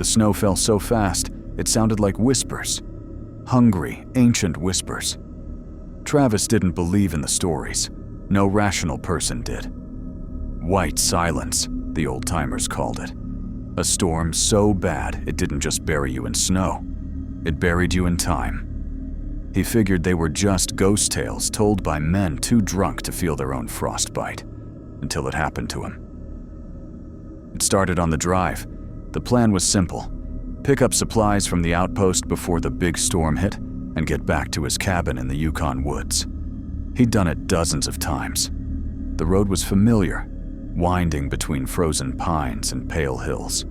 The snow fell so fast, it sounded like whispers. Hungry, ancient whispers. Travis didn't believe in the stories. No rational person did. White silence, the old-timers called it. A storm so bad it didn't just bury you in snow. It buried you in time. He figured they were just ghost tales told by men too drunk to feel their own frostbite, until it happened to him. It started on the drive. The plan was simple. Pick up supplies from the outpost before the big storm hit and get back to his cabin in the Yukon woods. He'd done it dozens of times. The road was familiar, winding between frozen pines and pale hills.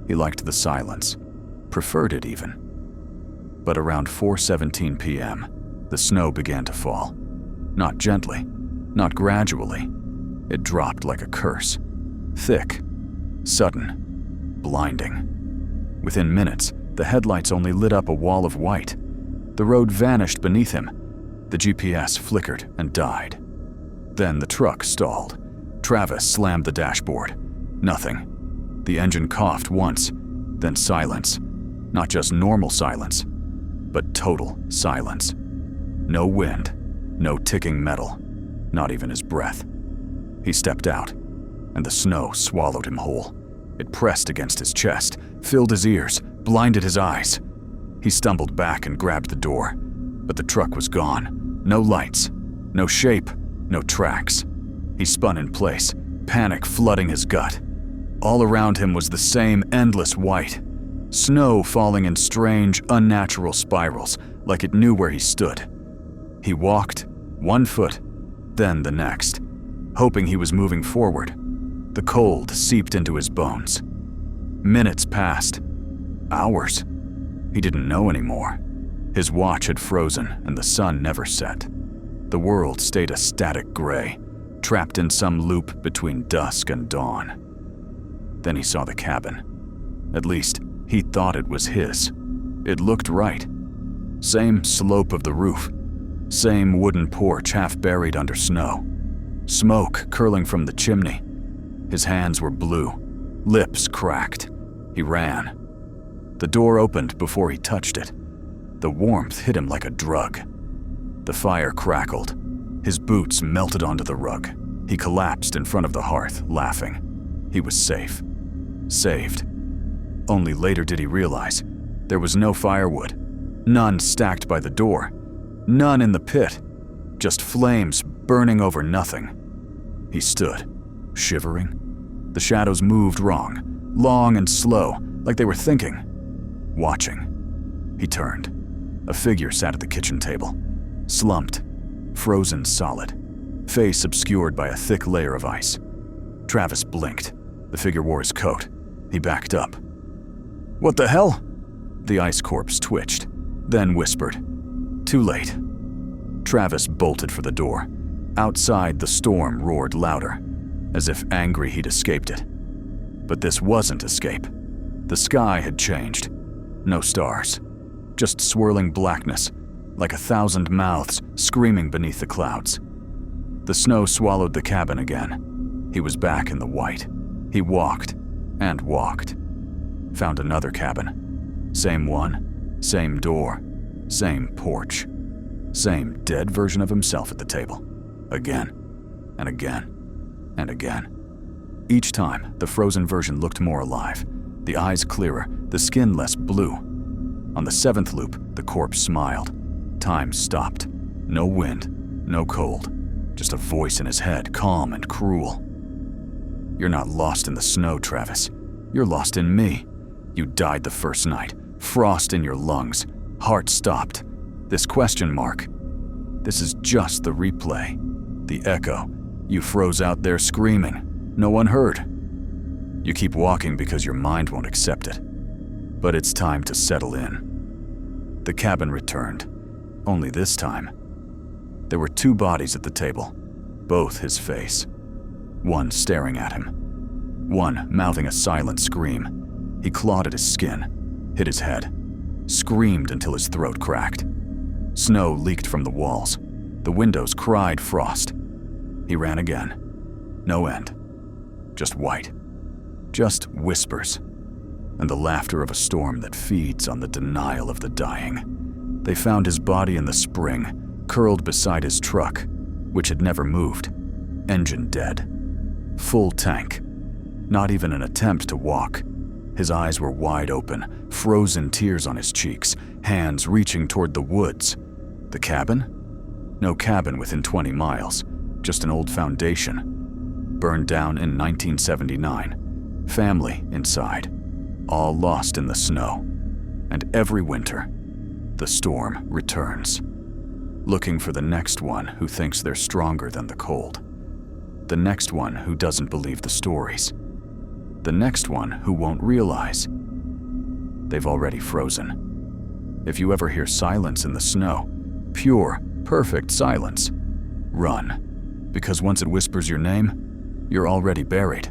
He liked the silence, preferred it even. But around 4:17 p.m., the snow began to fall. Not gently, not gradually. It dropped like a curse. Thick, sudden, blinding. Within minutes, the headlights only lit up a wall of white. The road vanished beneath him. The GPS flickered and died. Then the truck stalled. Travis slammed the dashboard. Nothing. The engine coughed once, then silence. Not just normal silence, but total silence. No wind, no ticking metal, not even his breath. He stepped out, and the snow swallowed him whole. It pressed against his chest, filled his ears, blinded his eyes. He stumbled back and grabbed the door, but the truck was gone. No lights, no shape, no tracks. He spun in place, panic flooding his gut. All around him was the same endless white. Snow falling in strange, unnatural spirals, like it knew where he stood. He walked, one foot, then the next, hoping he was moving forward. The cold seeped into his bones. Minutes passed. Hours. He didn't know anymore. His watch had frozen and the sun never set. The world stayed a static gray, trapped in some loop between dusk and dawn. Then he saw the cabin. At least, he thought it was his. It looked right. Same slope of the roof. Same wooden porch half buried under snow. Smoke curling from the chimney. His hands were blue, lips cracked. He ran. The door opened before he touched it. The warmth hit him like a drug. The fire crackled. His boots melted onto the rug. He collapsed in front of the hearth, laughing. He was safe. Saved. Only later did he realize there was no firewood. None stacked by the door. None in the pit. Just flames burning over nothing. He stood, shivering. The shadows moved wrong, long and slow, like they were thinking. Watching. He turned. A figure sat at the kitchen table. Slumped. Frozen solid. Face obscured by a thick layer of ice. Travis blinked. The figure wore his coat. He backed up. "What the hell?" The ice corpse twitched, then whispered. Too late. Travis bolted for the door. Outside, the storm roared louder, as if angry he'd escaped it. But this wasn't escape. The sky had changed. No stars. Just swirling blackness, like 1,000 mouths screaming beneath the clouds. The snow swallowed the cabin again. He was back in the white. He walked and walked. Found another cabin. Same one, same door, same porch. Same dead version of himself at the table. Again, and again, and again. Each time, the frozen version looked more alive. The eyes clearer, the skin less blue. On the 7th loop, the corpse smiled. Time stopped. No wind, no cold. Just a voice in his head, calm and cruel. "You're not lost in the snow, Travis. You're lost in me. You died the first night. Frost in your lungs. Heart stopped. This question mark. This is just the replay. The echo. You froze out there screaming. No one heard. You keep walking because your mind won't accept it. But it's time to settle in." The cabin returned. Only this time. There were 2 bodies at the table, both his face. One staring at him. One mouthing a silent scream. He clawed at his skin, hit his head, screamed until his throat cracked. Snow leaked from the walls. The windows cried frost. He ran again. No end. Just white. Just whispers. and the laughter of a storm that feeds on the denial of the dying. They found his body in the spring, curled beside his truck, which had never moved, engine dead. Full tank. Not even an attempt to walk. His eyes were wide open, frozen tears on his cheeks, hands reaching toward the woods. The cabin? No cabin within 20 miles, just an old foundation. Burned down in 1979. Family inside, all lost in the snow. And every winter, the storm returns, looking for the next one who thinks they're stronger than the cold. The next one who doesn't believe the stories. The next one who won't realize they've already frozen. If you ever hear silence in the snow, pure, perfect silence, run. Because once it whispers your name, you're already buried.